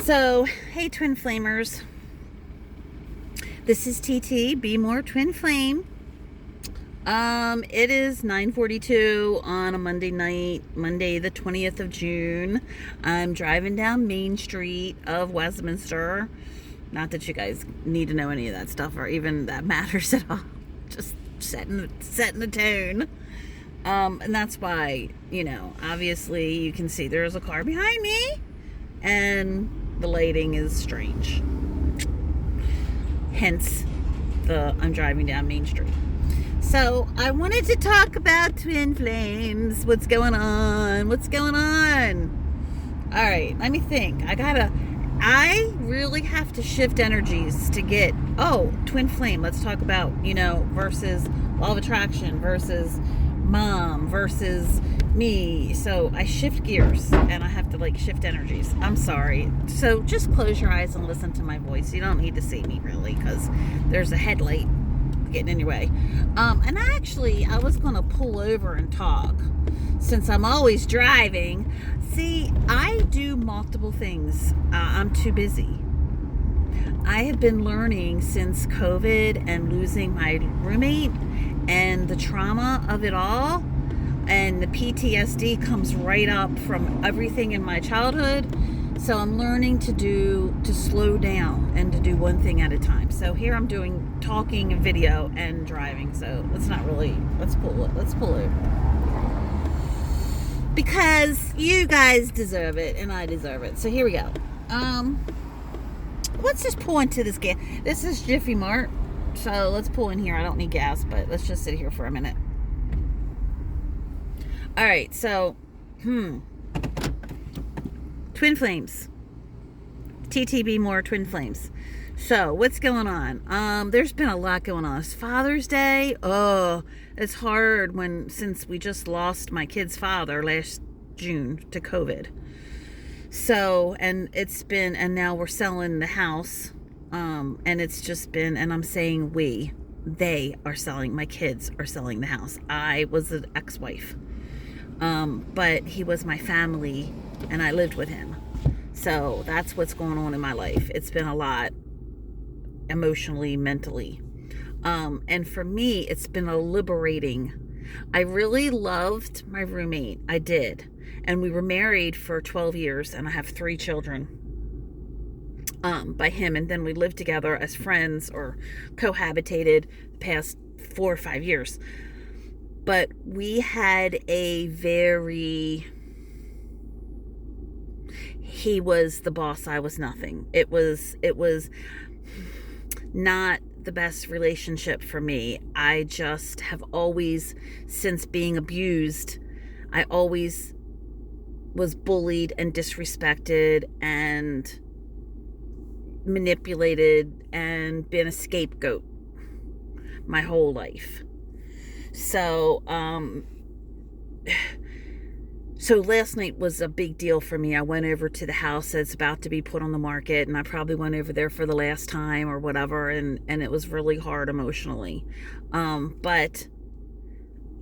So, hey, Twin Flamers. This is TT. Be more Twin Flame. It is 9:42 on a Monday night, Monday the 20th of June. I'm driving down Main Street of Westminster. Not that you guys need to know any of that stuff or even that matters at all. Just setting the tone. And that's why, obviously you can see there's a car behind me and the lighting is strange. Hence I'm driving down Main Street. So I wanted to talk about Twin Flames. What's going on? All right, let me think. I really have to shift energies to get, Twin Flame. Let's talk about, versus Law of Attraction versus mom versus me. So I shift gears and I have to shift energies. I'm sorry. So just close your eyes and listen to my voice. You don't need to see me really because there's a headlight getting in your way. And I was going to pull over and talk since I'm always driving. See, I do multiple things. I'm too busy. I have been learning since COVID and losing my roommate and the trauma of it all, and the PTSD comes right up from everything in my childhood. So I'm learning to slow down and to do one thing at a time. So here I'm doing talking, video, and driving. So let's pull it. Because you guys deserve it and I deserve it. So here we go. Let's just pull into this gas. This is Jiffy Mart. So let's pull in here. I don't need gas, but let's just sit here for a minute. All right, so, Twin Flames. TTB more Twin Flames. So, what's going on? There's been a lot going on. It's Father's Day. Oh, it's hard since we just lost my kid's father last June to COVID. So, and now we're selling the house. And it's just been, and I'm saying my kids are selling the house. I was an ex-wife. But he was my family and I lived with him. So that's what's going on in my life. It's been a lot emotionally, mentally. And for me, it's been a liberating. I really loved my roommate. I did. And we were married for 12 years and I have 3 children. By him, and then we lived together as friends or cohabitated the past 4 or 5 years. But we had he was the boss, I was nothing. It was not the best relationship for me. I just have always, since being abused, I always was bullied and disrespected and manipulated and been a scapegoat my whole life. So last night was a big deal for me. I went over to the house that's about to be put on the market, and I probably went over there for the last time or whatever, and it was really hard emotionally. But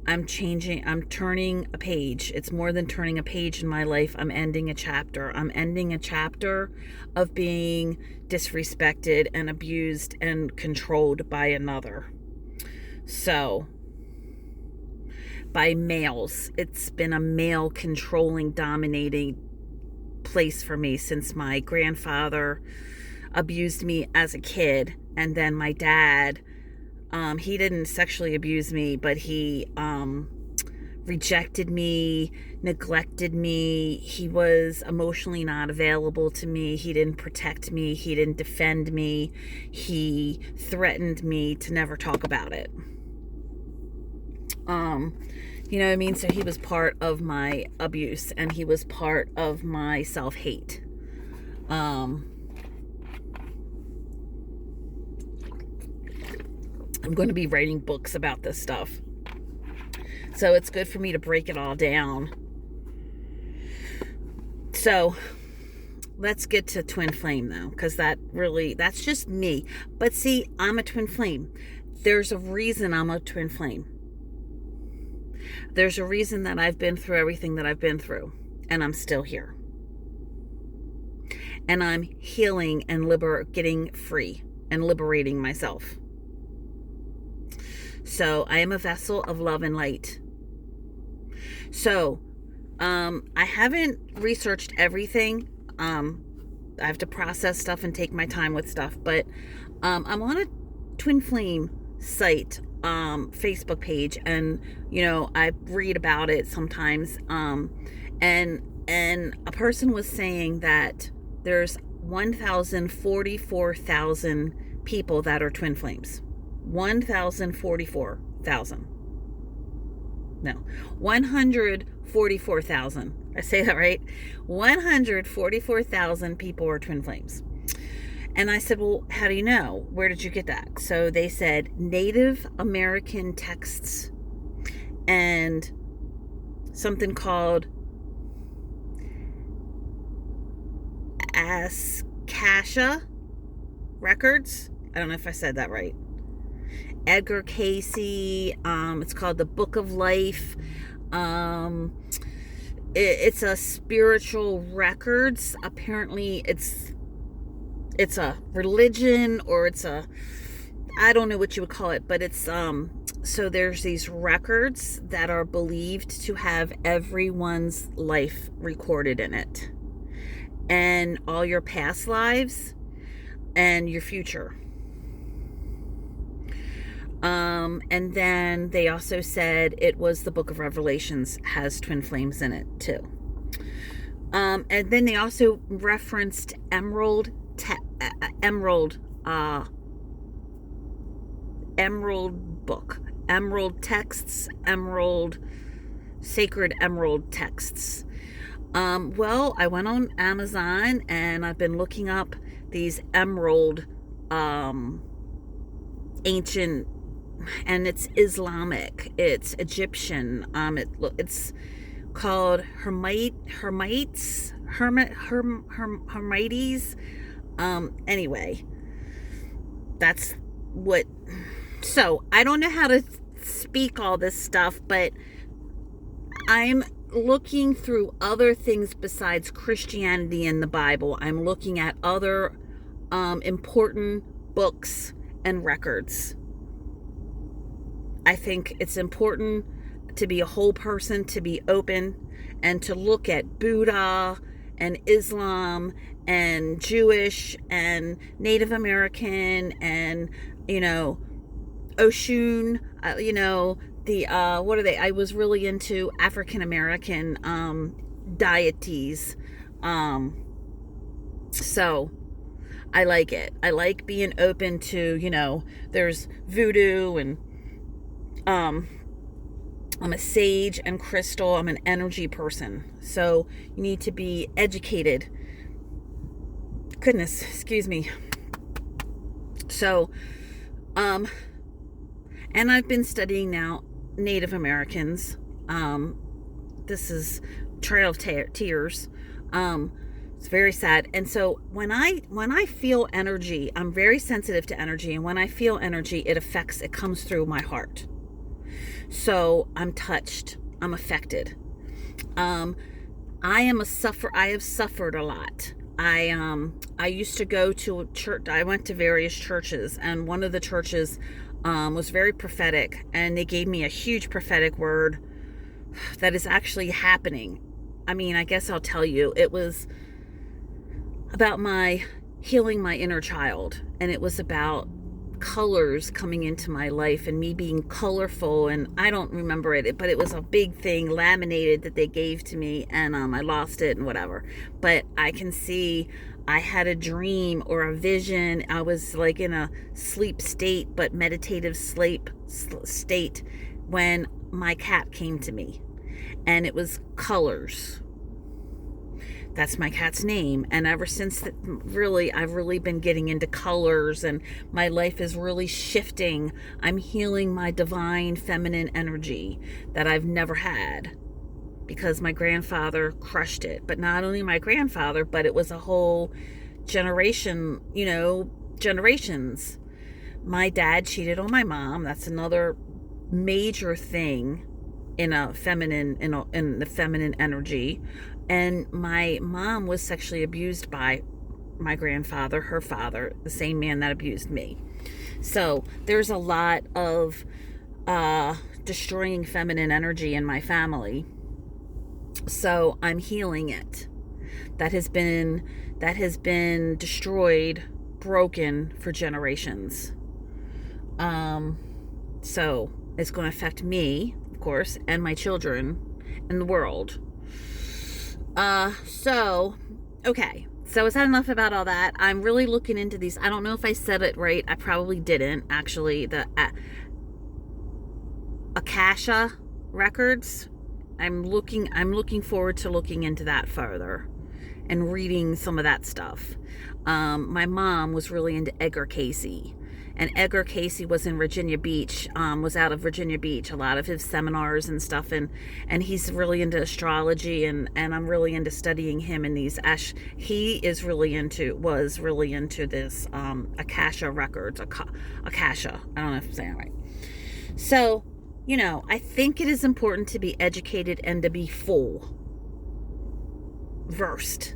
I'm turning a page. It's more than turning a page in my life. I'm ending a chapter. I'm ending a chapter of being disrespected and abused and controlled by another. So, by males. It's been a male controlling, dominating place for me since my grandfather abused me as a kid. And then my dad, he didn't sexually abuse me, but he rejected me, neglected me. He was emotionally not available to me. He didn't protect me. He didn't defend me. He threatened me to never talk about it. You know what I mean? So he was part of my abuse and he was part of my self-hate. I'm going to be writing books about this stuff. So it's good for me to break it all down. So let's get to Twin Flame though, because that's just me. But see, I'm a Twin Flame. There's a reason I'm a Twin Flame. There's a reason that I've been through everything that I've been through, and I'm still here. and I'm healing and getting free and liberating myself. So I am a vessel of love and light. So I haven't researched everything. I have to process stuff and take my time with stuff, but I'm on a TwinFlame site, Facebook page, and I read about it sometimes. And a person was saying that there's 1,044,000 people that are twin flames. 1,044,000. No, 144,000. I say that right? 144,000 people are twin flames. And I said, well, how do you know? Where did you get that? So they said Native American texts and something called Akasha records. I don't know if I said that right. Edgar Casey. It's called the Book of Life. It's a spiritual records. Apparently, it's a religion, or I don't know what you would call it, but it's so there's these records that are believed to have everyone's life recorded in it, and all your past lives and your future. And then they also said it was the Book of Revelations has twin flames in it too. And then they also referenced emerald book, emerald texts, sacred emerald texts. Well, I went on Amazon and I've been looking up these emerald ancient, and it's Islamic, it's Egyptian, it's called Hermites. Anyway, that's what. So I don't know how to speak all this stuff, but I'm looking through other things besides Christianity and the Bible. I'm looking at other important books and records. I think it's important to be a whole person, to be open, and to look at Buddha and Islam and Jewish and Native American and Oshun, what are they? I was really into African American deities. So I like it. I like being open to, there's voodoo, and I'm a sage and crystal. I'm an energy person. So you need to be educated. Goodness, excuse me. So, and I've been studying now Native Americans. This is Trail of Tears. It's very sad. And so when I feel energy, I'm very sensitive to energy. And when I feel energy, it comes through my heart. So I'm touched. I'm affected. I have suffered a lot. I used to go to a church. I went to various churches, and one of the churches was very prophetic, and they gave me a huge prophetic word that is actually happening. I mean, I guess I'll tell you. It was about my healing my inner child, and it was about colors coming into my life and me being colorful, and I don't remember it, but it was a big thing laminated that they gave to me, and I lost it and whatever. But I can see I had a dream or a vision. I was like in a sleep state, but meditative sleep state, when my cat came to me, and it was colors. That's my cat's name. And ever since that, I've really been getting into colors, and my life is really shifting. I'm healing my divine feminine energy that I've never had, because my grandfather crushed it. But not only my grandfather, but it was a whole generation, generations. My dad cheated on my mom. That's another major thing in the feminine energy. And my mom was sexually abused by my grandfather, her father, the same man that abused me. So there's a lot of destroying feminine energy in my family. So I'm healing it. That has been destroyed, broken for generations. So it's going to affect me, of course, and my children and the world. Okay. So is that enough about all that? I'm really looking into these. I don't know if I said it right. I probably didn't, actually. The Akasha records. I'm looking forward to looking into that further and reading some of that stuff. My mom was really into Edgar Cayce. And Edgar Cayce was in Virginia Beach, was out of Virginia Beach, a lot of his seminars and stuff, and he's really into astrology, and I'm really into studying him in these. He was really into this Akasha records, Akasha. I don't know if I'm saying it right. So, I think it is important to be educated and to be full versed.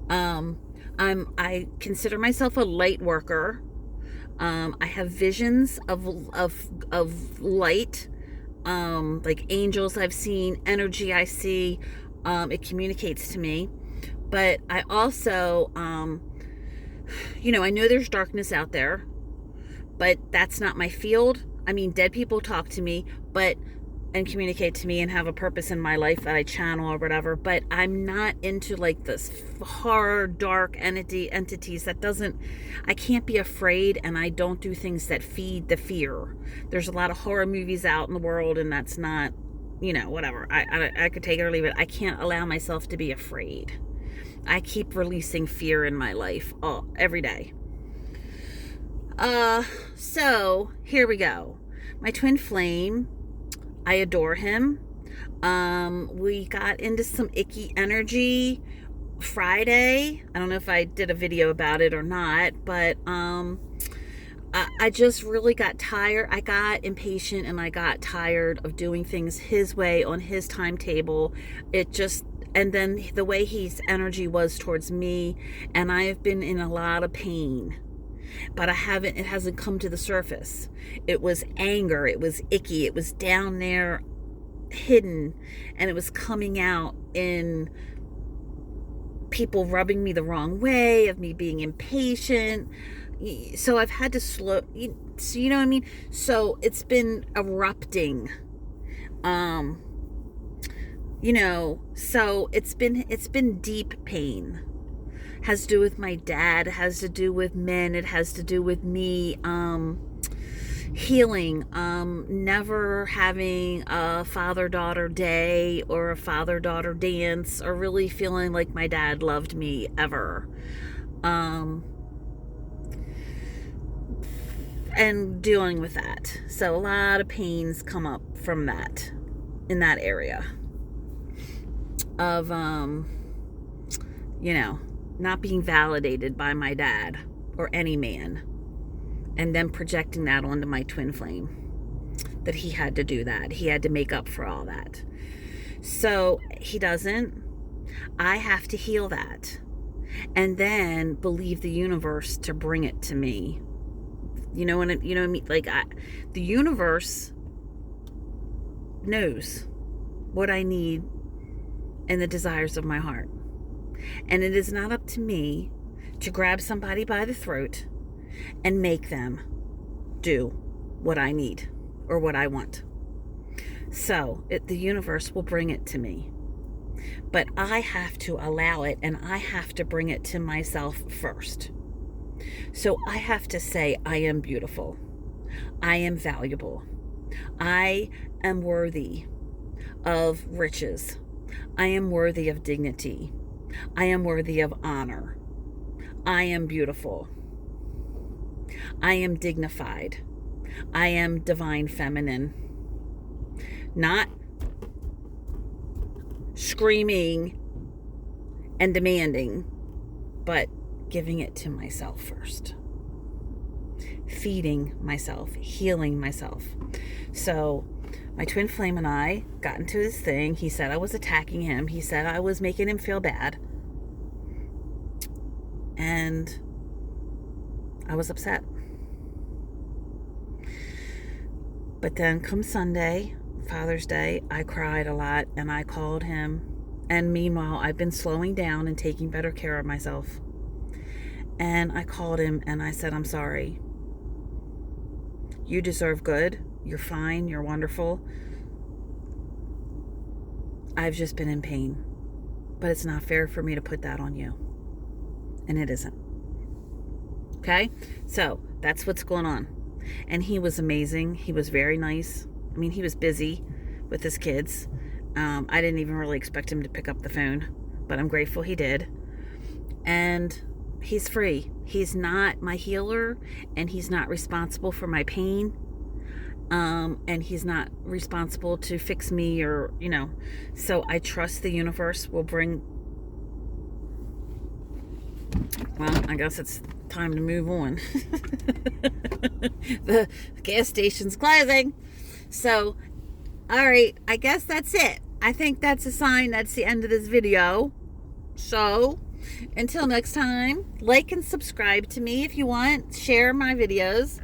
I consider myself a light worker. I have visions of light, like angels I've seen, energy I see. It communicates to me. But I also, I know there's darkness out there, but that's not my field. I mean, dead people talk to me, and communicate to me and have a purpose in my life that I channel or whatever, but I'm not into like this horror, dark entities I can't be afraid, and I don't do things that feed the fear. There's a lot of horror movies out in the world, and that's not, whatever. I could take it or leave it. I can't allow myself to be afraid. I keep releasing fear in my life every day. So here we go. My twin flame, I adore him. We got into some icky energy Friday. I don't know if I did a video about it or not, but I just really got tired. I got impatient, and I got tired of doing things his way on his timetable. And then the way his energy was towards me, and I have been in a lot of pain. But it hasn't come to the surface. It was anger, it was icky, it was down there hidden, and it was coming out in people rubbing me the wrong way, of me being impatient. So I've had to slow, so you know what I mean? So it's been erupting. So it's been deep pain. Has to do with my dad, has to do with men, it has to do with me healing, never having a father-daughter day or a father-daughter dance, or really feeling like my dad loved me ever, and dealing with that. So a lot of pains come up from that, in that area of not being validated by my dad or any man, and then projecting that onto my twin flame, that he had to do that. He had to make up for all that. So he doesn't. I have to heal that, and then believe the universe to bring it to me. You know what I mean? Like, the universe knows what I need and the desires of my heart. And it is not up to me to grab somebody by the throat and make them do what I need or what I want. So the universe will bring it to me. But I have to allow it, and I have to bring it to myself first. So I have to say, I am beautiful. I am valuable. I am worthy of riches. I am worthy of dignity. I am worthy of honor. I am beautiful. I am dignified. I am divine feminine. Not screaming and demanding, but giving it to myself first. Feeding myself, healing myself. So my twin flame and I got into this thing. He said I was attacking him. He said I was making him feel bad. And I was upset. But then come Sunday, Father's Day, I cried a lot and I called him. And meanwhile, I've been slowing down and taking better care of myself. And I called him and I said, I'm sorry. You deserve good. You're fine. You're wonderful. I've just been in pain. But it's not fair for me to put that on you. And it isn't. Okay? So that's what's going on. And he was amazing. He was very nice. I mean, he was busy with his kids. I didn't even really expect him to pick up the phone, but I'm grateful he did. And he's free. He's not my healer, and he's not responsible for my pain. And he's not responsible to fix me or, so I trust the universe will bring. Well, I guess it's time to move on. The gas station's closing. So, all right, I guess that's it. I think that's a sign that's the end of this video. So, until next time, like and subscribe to me if you want. Share my videos.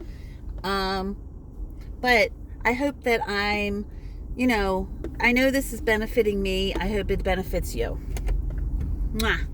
But I hope that I know this is benefiting me. I hope it benefits you. Mwah.